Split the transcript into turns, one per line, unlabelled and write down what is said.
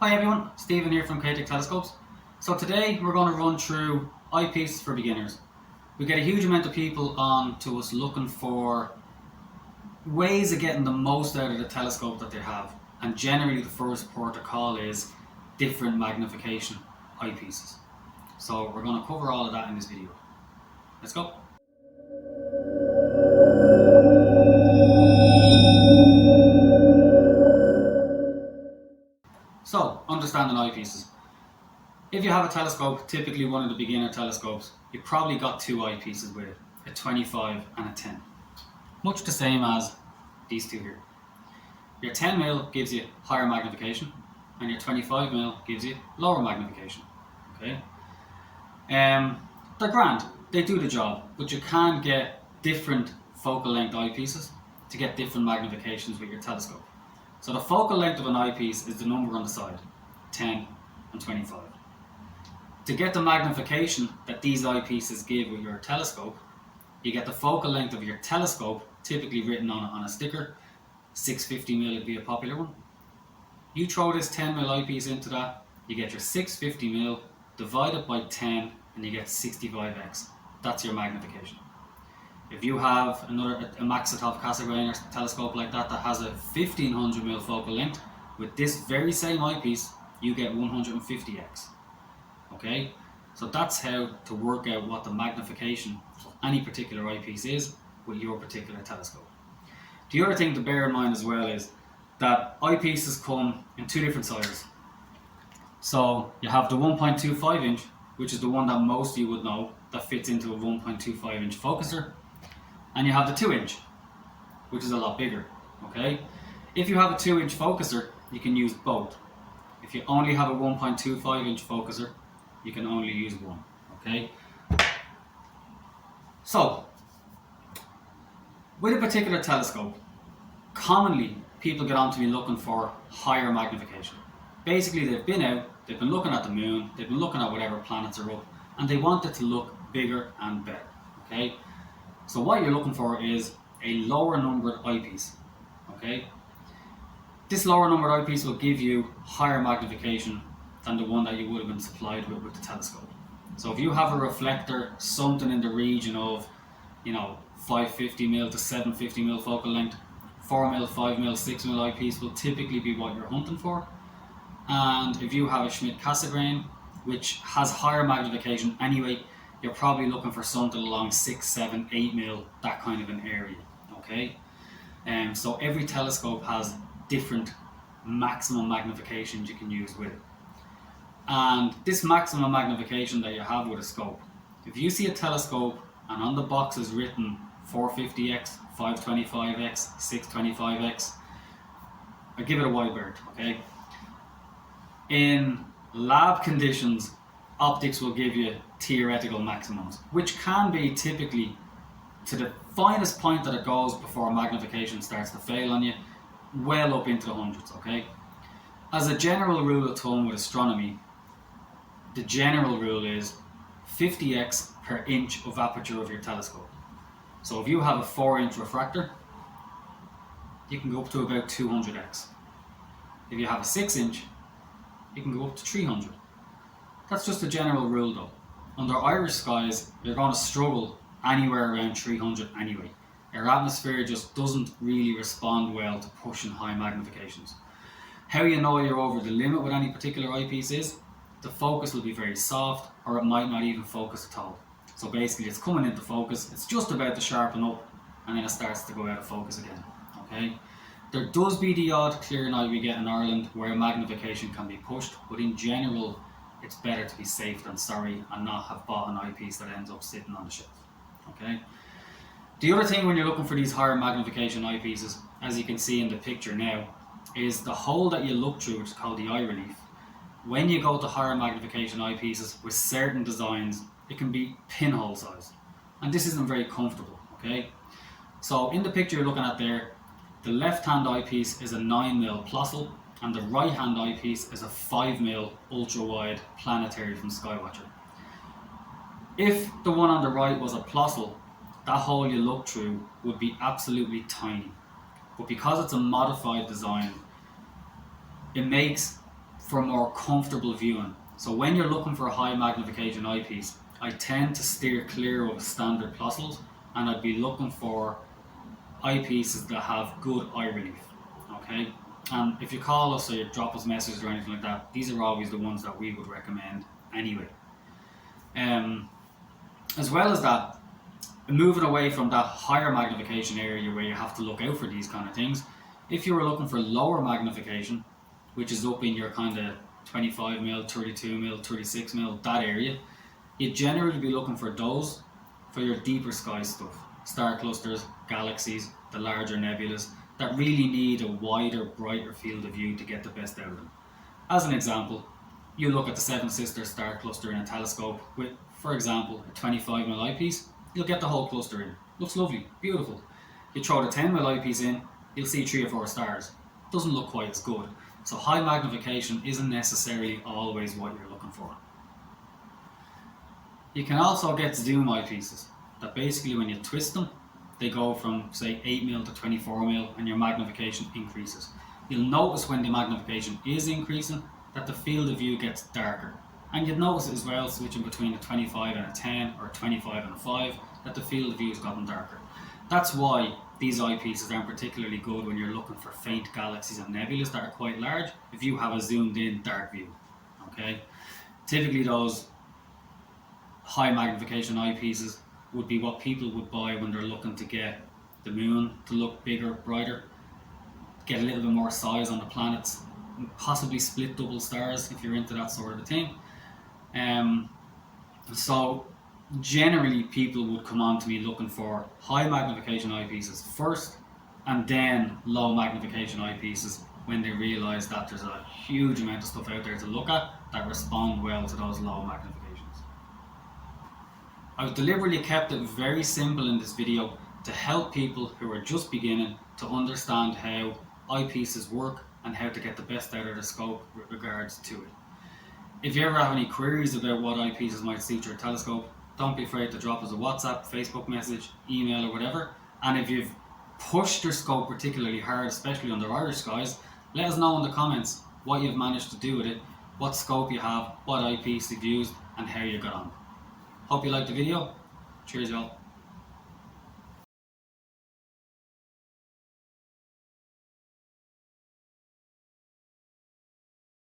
Hi everyone, Stephen here from Ktec Telescopes. So today we're going to run through eyepieces for beginners. We get a huge amount of people on to us looking for ways of getting the most out of the telescope that they have, and generally the first port of call is different magnification eyepieces. So we're going to cover all of that in this video. Let's go. So, understanding eyepieces. If you have a telescope, typically one of the beginner telescopes, you've probably got two eyepieces with it, a 25 and a 10. Much the same as these two here. Your 10mm gives you higher magnification and your 25mm gives you lower magnification. Okay? They're grand, they do the job, but you can get different focal length eyepieces to get different magnifications with your telescope. So the focal length of an eyepiece is the number on the side, 10 and 25. To get the magnification that these eyepieces give with your telescope, you get the focal length of your telescope, typically written on a sticker. 650mm would be a popular one. You throw this 10mm eyepiece into that, you get your 650mm divided by 10 and you get 65x. That's your magnification. If you have a Magnification Cassegrain telescope like that has a 1500mm focal length, with this very same eyepiece, you get 150x. Okay, so that's how to work out what the magnification of any particular eyepiece is with your particular telescope. The other thing to bear in mind as well is that eyepieces come in two different sizes. So you have the 1.25 inch, which is the one that most of you would know, that fits into a 1.25 inch focuser. And you have the 2 inch, which is a lot bigger. Okay, if you have a 2 inch focuser, you can use both. If you only have a 1.25 inch focuser, you can only use one. Okay, so with a particular telescope, commonly people get on to be looking for higher magnification. Basically, they've been out, they've been looking at the moon, they've been looking at whatever planets are up, and they want it to look bigger and better. Okay, so what you're looking for is a lower numbered eyepiece. Okay, this lower numbered eyepiece will give you higher magnification than the one that you would have been supplied with the telescope. So if you have a reflector, something in the region of, 550mm to 750mm focal length, 4mm, 5mm, 6mm eyepiece will typically be what you're hunting for. And if you have a Schmidt Cassegrain, which has higher magnification anyway, you're probably looking for something along 6, 7, 8mm, that kind of an area. Okay, so every telescope has different maximum magnifications you can use with it. And this maximum magnification that you have with a scope, if you see a telescope and on the box is written 450x, 525x, 625x, I give it a wide berth. Okay, in lab conditions, optics will give you theoretical maximums, which can be typically to the finest point that it goes before magnification starts to fail on you, well up into the hundreds. Okay, as a general rule of thumb with astronomy, the general rule is 50x per inch of aperture of your telescope. So if you have a 4-inch refractor, you can go up to about 200x. If you have a 6-inch, you can go up to 300. That's just a general rule though. Under Irish skies, you're going to struggle anywhere around 300 anyway. Our atmosphere just doesn't really respond well to pushing high magnifications. How you know you're over the limit with any particular eyepiece is the focus will be very soft, or it might not even focus at all. So basically it's coming into focus, it's just about to sharpen up, and then it starts to go out of focus again. Okay, there does be the odd clear night we get in Ireland where magnification can be pushed, but in general it's better to be safe than sorry and not have bought an eyepiece that ends up sitting on the shelf. Okay, the other thing when you're looking for these higher magnification eyepieces, as you can see in the picture now, is the hole that you look through, which is called the eye relief. When you go to higher magnification eyepieces with certain designs, it can be pinhole size, and this isn't very comfortable. Okay, so in the picture you're looking at there, the left hand eyepiece is a 9mm Plossl and the right hand eyepiece is a 5mm ultra wide planetary from Skywatcher. If the one on the right was a Plossl, that hole you look through would be absolutely tiny, but because it's a modified design, it makes for more comfortable viewing. So when you're looking for a high magnification eyepiece, I tend to steer clear of standard Plossels, and I'd be looking for eyepieces that have good eye relief. Okay, and if you call us or you drop us messages or anything like that, these are always the ones that we would recommend anyway. As well as that, moving away from that higher magnification area where you have to look out for these kind of things, if you were looking for lower magnification, which is up in your kind of 25mm, 32mm, 36mm, that area, you'd generally be looking for those for your deeper sky stuff. Star clusters, galaxies, the larger nebulas that really need a wider, brighter field of view to get the best out of them. As an example, you look at the Seven Sisters star cluster in a telescope with, for example, a 25mm eyepiece, you'll get the whole cluster in. Looks lovely, beautiful. You throw the 10mm eyepiece in, you'll see 3 or 4 stars. Doesn't look quite as good. So high magnification isn't necessarily always what you're looking for. You can also get zoom eyepieces that basically when you twist them, they go from say 8mm to 24mm and your magnification increases. You'll notice when the magnification is increasing that the field of view gets darker. And you'd notice it as well switching between a 25 and a 10 or a 25 and a 5 that the field of view has gotten darker. That's why these eyepieces aren't particularly good when you're looking for faint galaxies and nebulas that are quite large if you have a zoomed in dark view. Okay? Typically those high magnification eyepieces would be what people would buy when they're looking to get the moon to look bigger, brighter, get a little bit more size on the planets, possibly split double stars if you're into that sort of a thing. So generally people would come on to me looking for high magnification eyepieces first and then low magnification eyepieces when they realise that there's a huge amount of stuff out there to look at that respond well to those low magnifications. I've deliberately kept it very simple in this video to help people who are just beginning to understand how eyepieces work and how to get the best out of the scope with regards to it. If you ever have any queries about what eyepieces might suit your telescope, don't be afraid to drop us a WhatsApp, Facebook message, email or whatever. And if you've pushed your scope particularly hard, especially under Irish skies, let us know in the comments what you've managed to do with it, what scope you have, what eyepiece you've used and how you got on. Hope you liked the video. Cheers y'all.